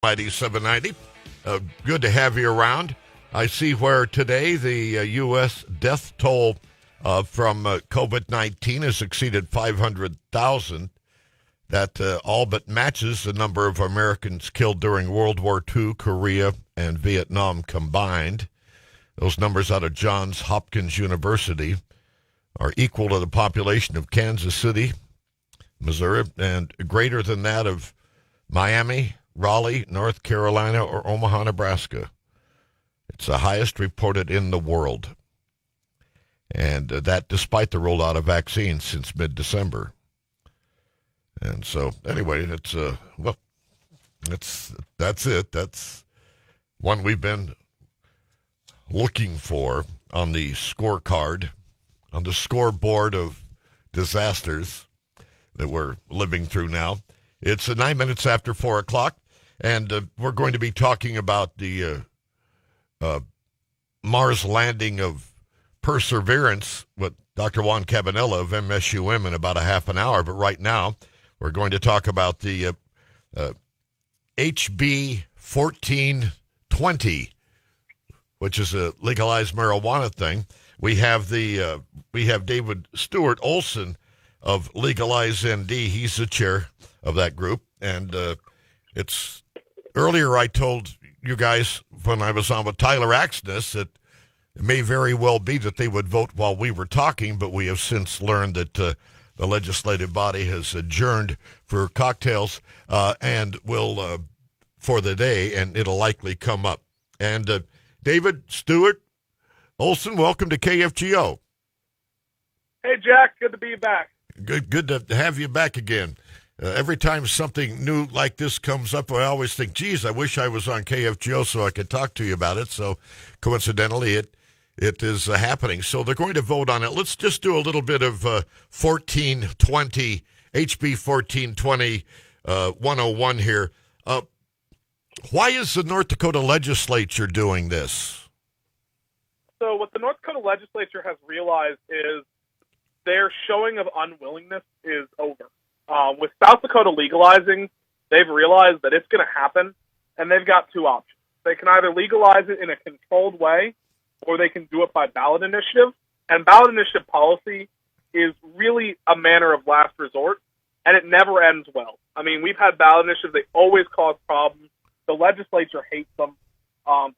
Mighty 790. Good to have you around. I see where today the U.S. death toll from COVID-19 has exceeded 500,000. That all but matches the number of Americans killed during World War II, Korea, and Vietnam combined. Those numbers out of Johns Hopkins University are equal to the population of Kansas City, Missouri, and greater than that of Miami, Raleigh, North Carolina, or Omaha, Nebraska. It's the highest reported in the world. And that despite the rollout of vaccines since mid-December. And so, anyway, that's it. That's one we've been looking for on the scorecard, on the scoreboard of disasters that we're living through now. It's 9 minutes after 4 o'clock, and we're going to be talking about the Mars landing of Perseverance with Dr. Juan Cabanela of MSUM in about a half an hour. But right now, we're going to talk about the HB 1420, which is a legalized marijuana thing. We have David Stewart Olson of Legalize ND. He's the chair of that group. And it's earlier I told you guys when I was on with Tyler Axness that it may very well be that they would vote while we were talking, but we have since learned that the legislative body has adjourned for cocktails and will for the day, and it'll likely come up. And David Stewart Olson, welcome to KFGO. Hey, Jack. Good to be back. Good to have you back again. Every time something new like this comes up, I always think, geez, I wish I was on KFGO so I could talk to you about it. So coincidentally, it is happening. So they're going to vote on it. Let's just do a little bit of 1420, HB 1420 101 here. Why is the North Dakota legislature doing this? So what the North Dakota legislature has realized is their showing of unwillingness is over. With South Dakota legalizing, they've realized that it's going to happen, and they've got two options. They can either legalize it in a controlled way, or they can do it by ballot initiative. And ballot initiative policy is really a manner of last resort, and it never ends well. I mean, we've had ballot initiatives. They always cause problems. The legislature hates them.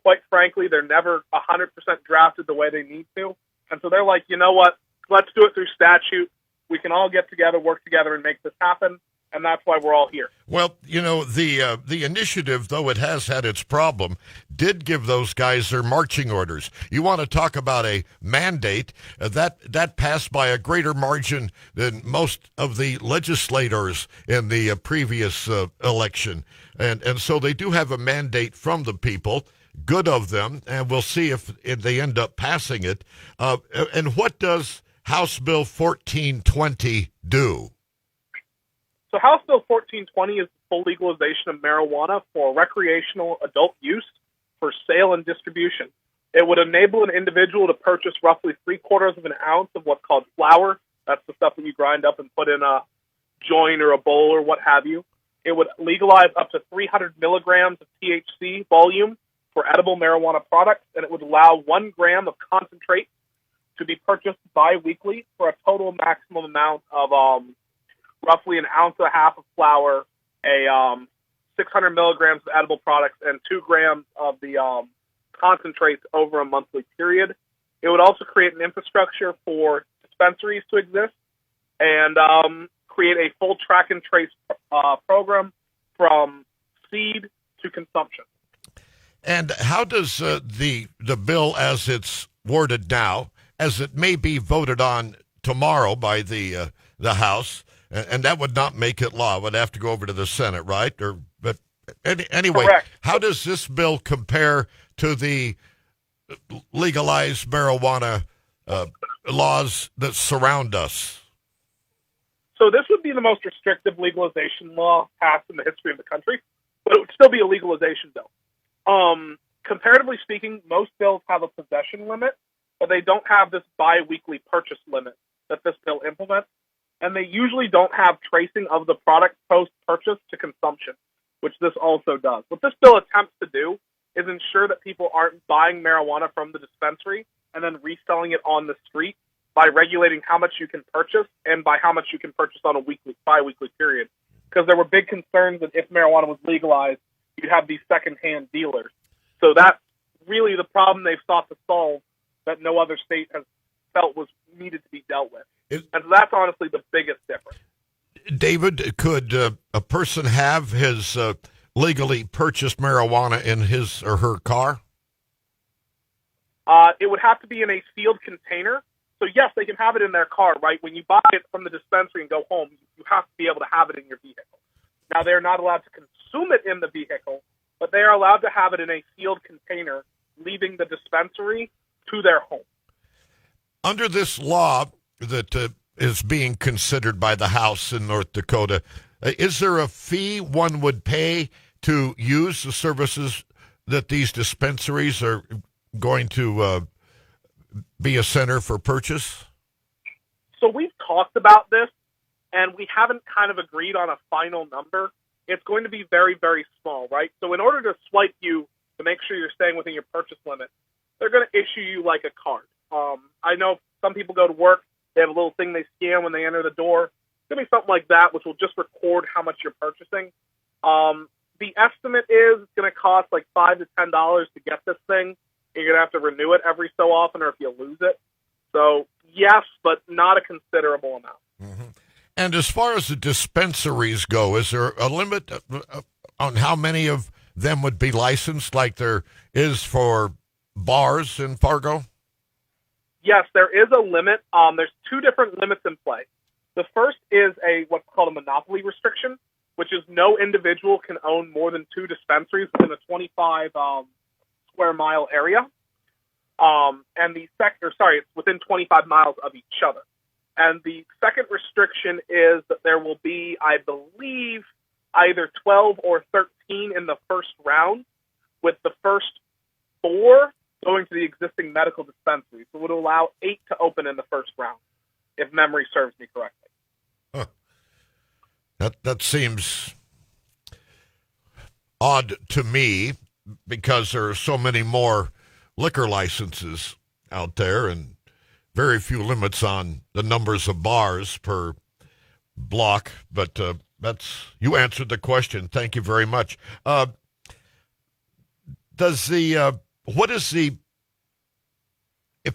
Quite frankly, they're never 100% drafted the way they need to. And so they're like, you know what? Let's do it through statute. We can all get together, work together, and make this happen. And that's why we're all here. Well, you know, the initiative, though it has had its problem, did give those guys their marching orders. You want to talk about a mandate that passed by a greater margin than most of the legislators in the previous election. And so they do have a mandate from the people, good of them, and we'll see if they end up passing it. And what does House Bill 1420 do? So House Bill 1420 is the full legalization of marijuana for recreational adult use for sale and distribution. It would enable an individual to purchase roughly 3/4 of an ounce of what's called flour. That's the stuff that you grind up and put in a joint or a bowl or what have you. It would legalize up to 300 milligrams of THC volume for edible marijuana products, and it would allow 1 gram of concentrate to be purchased bi-weekly for a total maximum amount of roughly 1.5 ounces of flour, 600 milligrams of edible products, and 2 grams of the concentrates over a monthly period. It would also create an infrastructure for dispensaries to exist and create a full track and trace program from seed to consumption. And how does the bill as it's worded now, as it may be voted on tomorrow by the House, and that would not make it law. It would have to go over to the Senate, right? But anyway, correct. How does this bill compare to the legalized marijuana laws that surround us? So this would be the most restrictive legalization law passed in the history of the country, but it would still be a legalization bill. Comparatively speaking, most bills have a possession limit, but they don't have this bi-weekly purchase limit that this bill implements. And they usually don't have tracing of the product post-purchase to consumption. which this also does. What this bill attempts to do is ensure that people aren't buying marijuana from the dispensary and then reselling it on the street by regulating how much you can purchase and by how much you can purchase on a bi-weekly period. Because there were big concerns that if marijuana was legalized, you'd have these secondhand dealers. So that's really the problem they've sought to solve that no other state has felt was needed to be dealt with. And so that's honestly the biggest difference. David, could a person have his legally purchased marijuana in his or her car? It would have to be in a sealed container. So, yes, they can have it in their car, right? When you buy it from the dispensary and go home, you have to be able to have it in your vehicle. Now, they're not allowed to consume it in the vehicle, but they are allowed to have it in a sealed container, leaving the dispensary to their home. Under this law that is being considered by the House in North Dakota, is there a fee one would pay to use the services that these dispensaries are going to be a center for purchase? So we've talked about this, and we haven't kind of agreed on a final number. It's going to be very, very small, right? So in order to swipe you to make sure you're staying within your purchase limit, they're going to issue you like a card. I know some people go to work, they have a little thing they scan when they enter the door. It's going to be something like that, which will just record how much you're purchasing. The estimate is it's going to cost like $5 to $10 to get this thing. You're going to have to renew it every so often, or if you lose it. So, yes, but not a considerable amount. Mm-hmm. And as far as the dispensaries go, is there a limit on how many of them would be licensed like there is for bars in Fargo? Yes, there is a limit. There's two different limits in play. The first is what's called a monopoly restriction, which is no individual can own more than two dispensaries within a 25 square mile area. And it's within 25 miles of each other. And the second restriction is that there will be, I believe, either 12 or 13 in the first round, with the first 4 going to the existing medical dispensary. So it would allow 8 to open in the first round, if memory serves me correctly. Huh. That seems odd to me because there are so many more liquor licenses out there and very few limits on the numbers of bars per block. But you answered the question. Thank you very much. If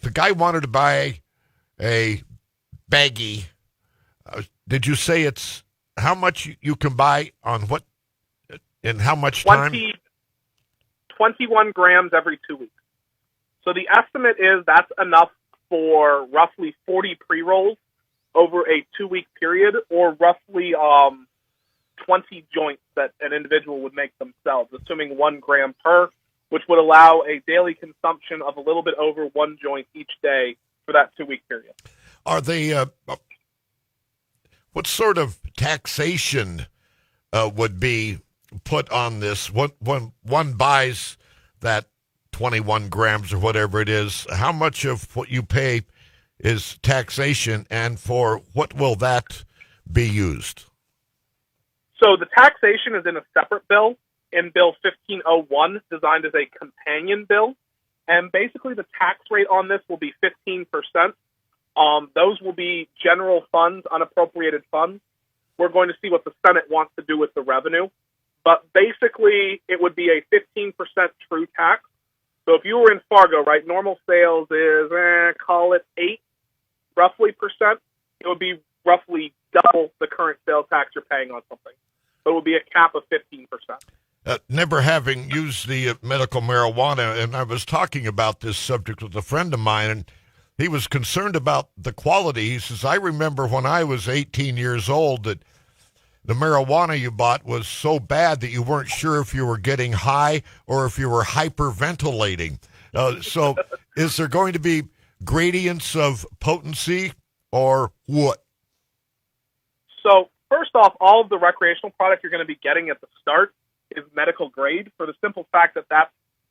the guy wanted to buy a baggie, did you say it's how much you can buy on what in how much time? 21 grams every 2 weeks. So the estimate is that's enough for roughly 40 pre-rolls over a 2-week period, or roughly 20 joints that an individual would make themselves, assuming 1 gram per, which would allow a daily consumption of a little bit over 1 joint each day for that 2-week period. Are they, what sort of taxation would be put on this? When one buys that 21 grams or whatever it is, how much of what you pay is taxation, and for what will that be used? So the taxation is in a separate bill, in Bill 1501, designed as a companion bill. And basically the tax rate on this will be 15%. Those will be general funds, unappropriated funds. We're going to see what the Senate wants to do with the revenue. But basically it would be a 15% true tax. So if you were in Fargo, right, normal sales is, call it 8, roughly percent. It would be roughly double the current sales tax you're paying on something. So it would be a cap of 15%. Never having used the medical marijuana, and I was talking about this subject with a friend of mine, and he was concerned about the quality. He says, I remember when I was 18 years old that the marijuana you bought was so bad that you weren't sure if you were getting high or if you were hyperventilating. So is there going to be gradients of potency or what? So first off, all of the recreational product you're going to be getting at the start is medical grade, for the simple fact that that's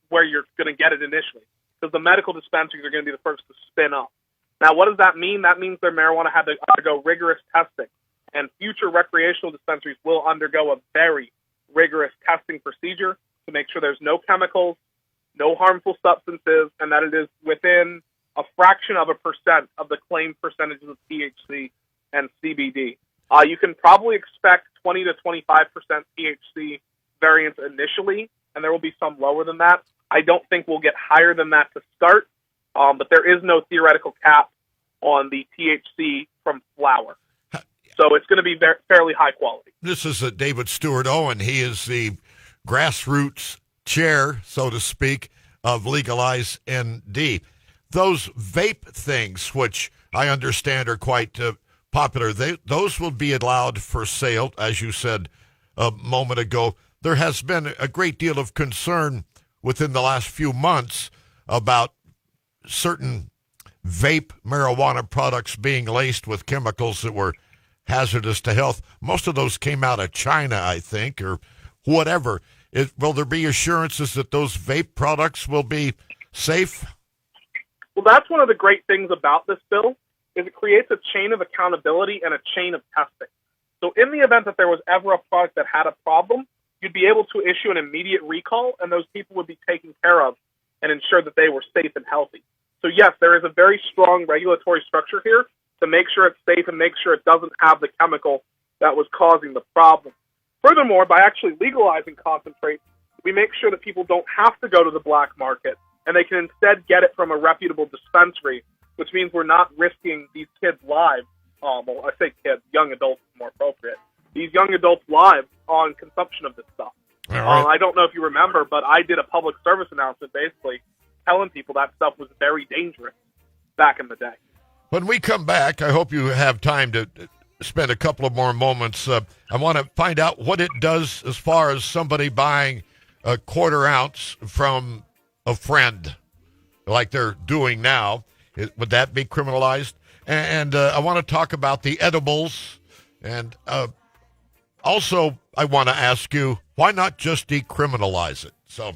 where you're going to get it initially, because the medical dispensaries are going to be the first to spin up. Now, what does that mean? That means their marijuana had to undergo rigorous testing, and future recreational dispensaries will undergo a very rigorous testing procedure to make sure there's no chemicals, no harmful substances, and that it is within a fraction of a percent of the claimed percentages of THC and CBD. You can probably expect 20 to 25% THC variance initially, and there will be some lower than that. I don't think we'll get higher than that to start, but there is no theoretical cap on the THC from flower. So it's going to be fairly high quality. This is David Stewart Olson. He is the grassroots chair, so to speak, of Legalize ND. Those vape things, which I understand are quite popular, those will be allowed for sale, as you said a moment ago. There has been a great deal of concern within the last few months about certain vape marijuana products being laced with chemicals that were hazardous to health. Most of those came out of China, I think, or whatever. Will there be assurances that those vape products will be safe? Well, that's one of the great things about this bill, is it creates a chain of accountability and a chain of testing. So in the event that there was ever a product that had a problem, you'd be able to issue an immediate recall, and those people would be taken care of and ensure that they were safe and healthy. So yes, there is a very strong regulatory structure here to make sure it's safe and make sure it doesn't have the chemical that was causing the problem. Furthermore, by actually legalizing concentrate, we make sure that people don't have to go to the black market, and they can instead get it from a reputable dispensary, which means we're not risking these kids' lives. Well, I say kids, young adults is more appropriate. These young adults' lives on consumption of this stuff. Right. I don't know if you remember, but I did a public service announcement basically telling people that stuff was very dangerous back in the day. When we come back, I hope you have time to spend a couple of more moments. I want to find out what it does as far as somebody buying a quarter ounce from a friend like they're doing now. Would that be criminalized? And I want to talk about the edibles. And also, I want to ask you, why not just decriminalize it? So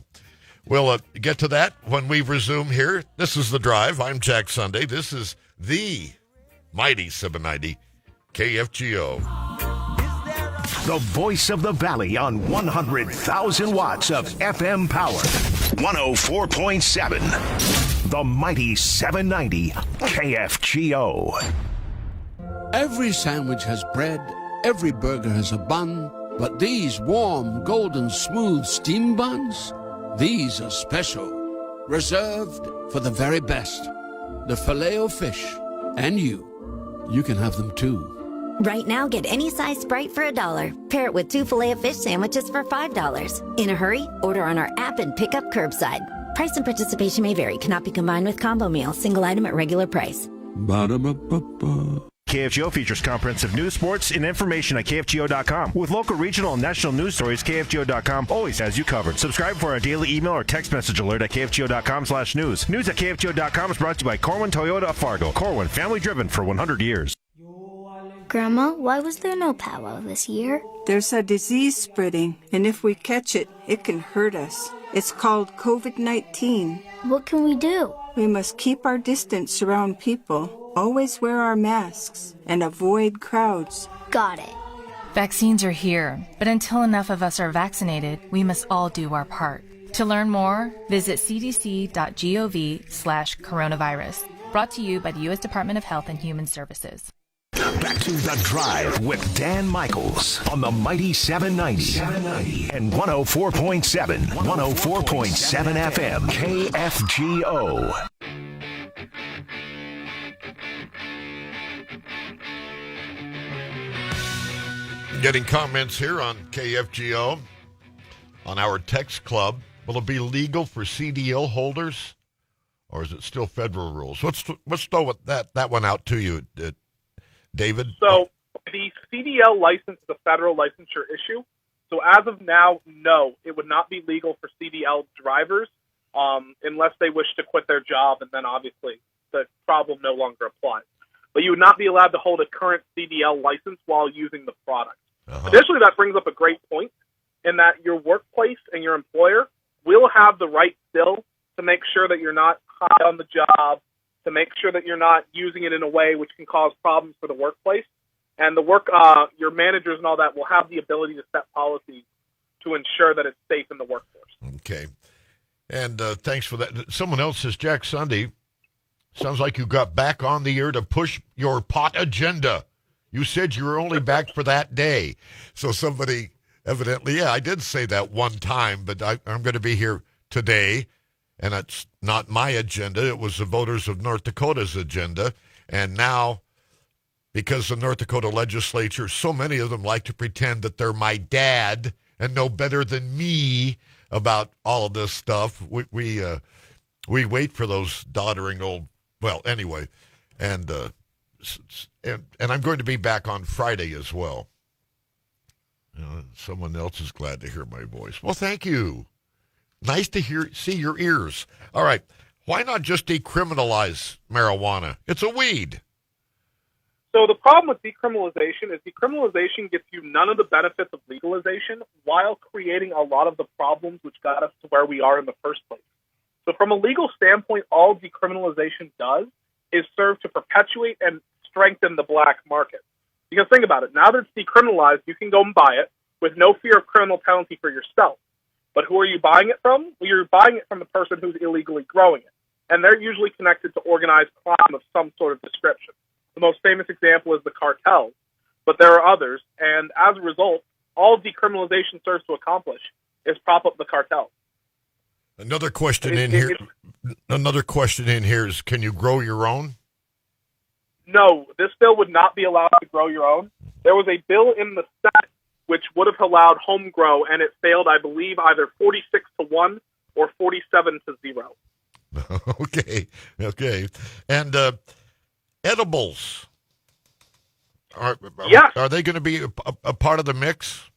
we'll get to that when we resume here. This is The Drive. I'm Jack Sunday. This is the mighty 790 KFGO. The voice of the valley on 100,000 watts of FM power. 104.7. The mighty 790 KFGO. Every sandwich has bread, every burger has a bun, but these warm, golden, smooth steam buns, these are special, reserved for the very best. The Filet-O-Fish, and you can have them too. Right now, get any size Sprite for $1. Pair it with 2 Filet-O-Fish sandwiches for $5. In a hurry, order on our app and pick up curbside. Price and participation may vary. Cannot be combined with combo meal. Single item at regular price. Ba-da-ba-ba-ba. KFGO features comprehensive news, sports, and information at KFGO.com. With local, regional, and national news stories, KFGO.com always has you covered. Subscribe for our daily email or text message alert at KFGO.com/news. News at KFGO.com is brought to you by Corwin Toyota of Fargo. Corwin, family driven for 100 years. Grandma, why was there no powwow this year? There's a disease spreading, and if we catch it, it can hurt us. It's called COVID-19. What can we do? We must keep our distance around people, always wear our masks, and avoid crowds. Got it. Vaccines are here, but until enough of us are vaccinated, we must all do our part. To learn more, visit cdc.gov/coronavirus. Brought to you by the U.S. Department of Health and Human Services. Back to The Drive with Dan Michaels on the mighty 790 and 104.7 FM KFGO. Getting comments here on KFGO on our text club. Will it be legal for CDL holders, or is it still federal rules? Let's throw that one out to you, David. So the CDL license is a federal licensure issue. So as of now, no, it would not be legal for CDL drivers unless they wish to quit their job, and then obviously the problem no longer applies. But you would not be allowed to hold a current CDL license while using the product. Additionally, that brings up a great point in that your workplace and your employer will have the right still to make sure that you're not high on the job, to make sure that you're not using it in a way which can cause problems for the workplace. And your managers and all that will have the ability to set policies to to ensure that it's safe in the workforce. Okay. And thanks for that. Someone else says, Jack Sunday, sounds like you got back on the air to push your pot agenda. You said you were only back for that day. So somebody evidently, I did say that one time, but I'm going to be here today, and it's not my agenda. It was the voters of North Dakota's agenda. And now, because the North Dakota legislature, so many of them like to pretend that they're my dad and know better than me about all of this stuff. We wait for those doddering old. Well, anyway, and I'm going to be back on Friday as well. Someone else is glad to hear my voice. Well, thank you. Nice to see your ears. All right, why not just decriminalize marijuana? It's a weed. So the problem with decriminalization is decriminalization gets you none of the benefits of legalization while creating a lot of the problems which got us to where we are in the first place. So from a legal standpoint, all decriminalization does is serve to perpetuate and strengthen the black market. Because think about it, now that it's decriminalized, you can go and buy it with no fear of criminal penalty for yourself. But who are you buying it from? Well, you're buying it from the person who's illegally growing it. And they're usually connected to organized crime of some sort of description. The most famous example is the cartels, but there are others. And as a result, all decriminalization serves to accomplish is prop up the cartels. Another question in here is, can you grow your own? No, this bill would not be allowed to grow your own. There was a bill in the Senate which would have allowed home grow, and it failed, I believe, either 46-1 or 47-0. Okay. And edibles, are they going to be a part of the mix?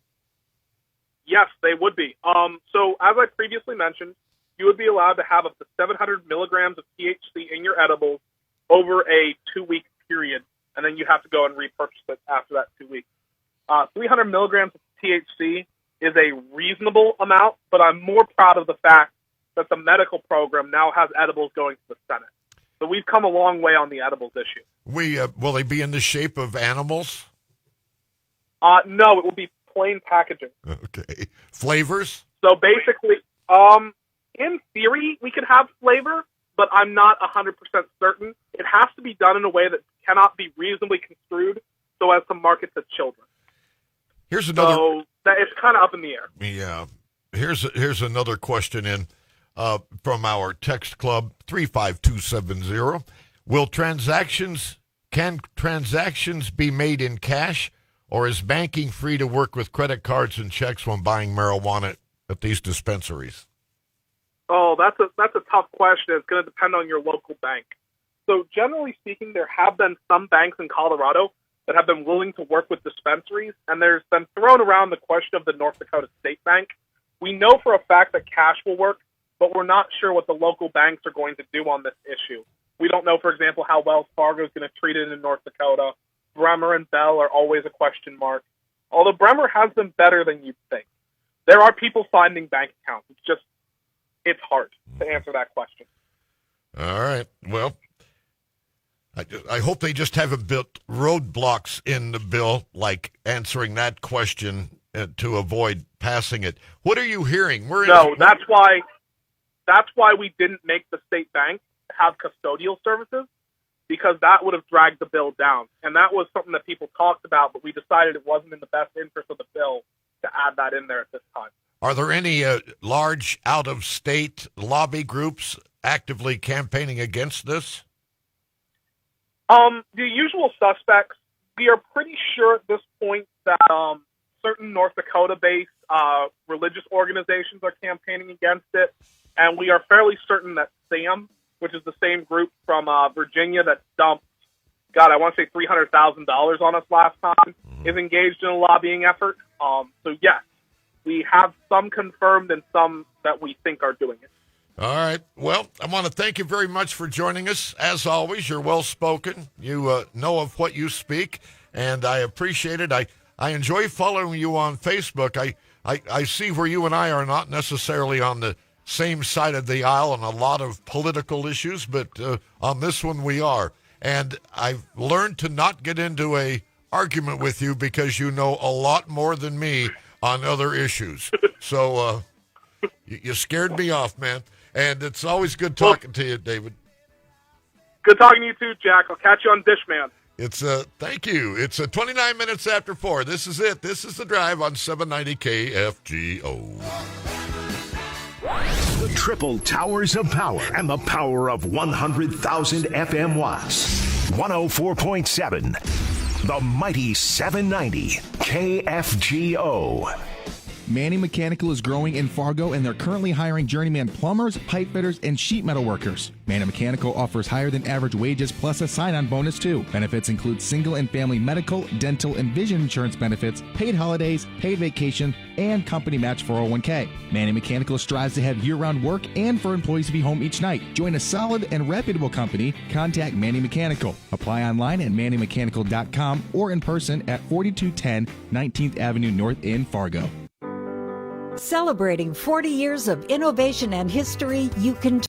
Yes, they would be. So as I previously mentioned, you would be allowed to have up to 700 milligrams of THC in your edibles over a 2-week period, and then you have to go and repurchase it after that 2 weeks. 300 milligrams of THC is a reasonable amount, but I'm more proud of the fact that the medical program now has edibles going to the Senate. So we've come a long way on the edibles issue. Will they be in the shape of animals? No, it will be plain packaging. Okay. Flavors? So basically, in theory, we could have flavor, but I'm not 100% certain. It has to be done in a way that cannot be reasonably construed so as to market to children. Here's another. So it's kind of up in the air. Yeah. Here's another question from our text club 35270. Can transactions be made in cash, or is banking free to work with credit cards and checks when buying marijuana at these dispensaries? Oh, that's a tough question. It's going to depend on your local bank. So generally speaking, there have been some banks in Colorado that have been willing to work with dispensaries, and there's been thrown around the question of the North Dakota State Bank. We know for a fact that cash will work, but we're not sure what the local banks are going to do on this issue. We don't know, for example, how Wells Fargo is going to treat it in North Dakota. Bremer and Bell are always a question mark, although Bremer has been better than you'd think. There are people finding bank accounts. It's hard to answer that question. All right. Well, I hope they just haven't built roadblocks in the bill, like answering that question to avoid passing it. What are you hearing? That's why we didn't make the state bank have custodial services, because that would have dragged the bill down. And that was something that people talked about, but we decided it wasn't in the best interest of the bill to add that in there at this time. Are there any large out-of-state lobby groups actively campaigning against this? The usual suspects. We are pretty sure at this point that certain North Dakota-based religious organizations are campaigning against it, and we are fairly certain that SAM, which is the same group from Virginia that dumped, I want to say $300,000 on us last time, is engaged in a lobbying effort. So yes, we have some confirmed and some that we think are doing it. All right. Well, I want to thank you very much for joining us. As always, you're well-spoken. You know of what you speak, and I appreciate it. I enjoy following you on Facebook. I see where you and I are not necessarily on the same side of the aisle on a lot of political issues, but on this one we are. And I've learned to not get into a argument with you because you know a lot more than me on other issues. So you scared me off, man. And it's always good talking to you, David. Good talking to you too, Jack. I'll catch you on Dishman. It's thank you. It's 29 minutes after 4. This is it. This is The Drive on 790 KFGO. The triple towers of power and the power of 100,000 FM watts. 104.7. The mighty 790 KFGO. Manny Mechanical is growing in Fargo, and they're currently hiring journeyman plumbers, pipe fitters, and sheet metal workers. Manny Mechanical offers higher than average wages plus a sign-on bonus too. Benefits include single and family medical, dental, and vision insurance benefits, paid holidays, paid vacation, and company match 401k. Manny Mechanical strives to have year-round work and for employees to be home each night. Join a solid and reputable company. Contact Manny Mechanical. Apply online at mannymechanical.com or in person at 4210 19th Avenue North in Fargo. Celebrating 40 years of innovation and history, you can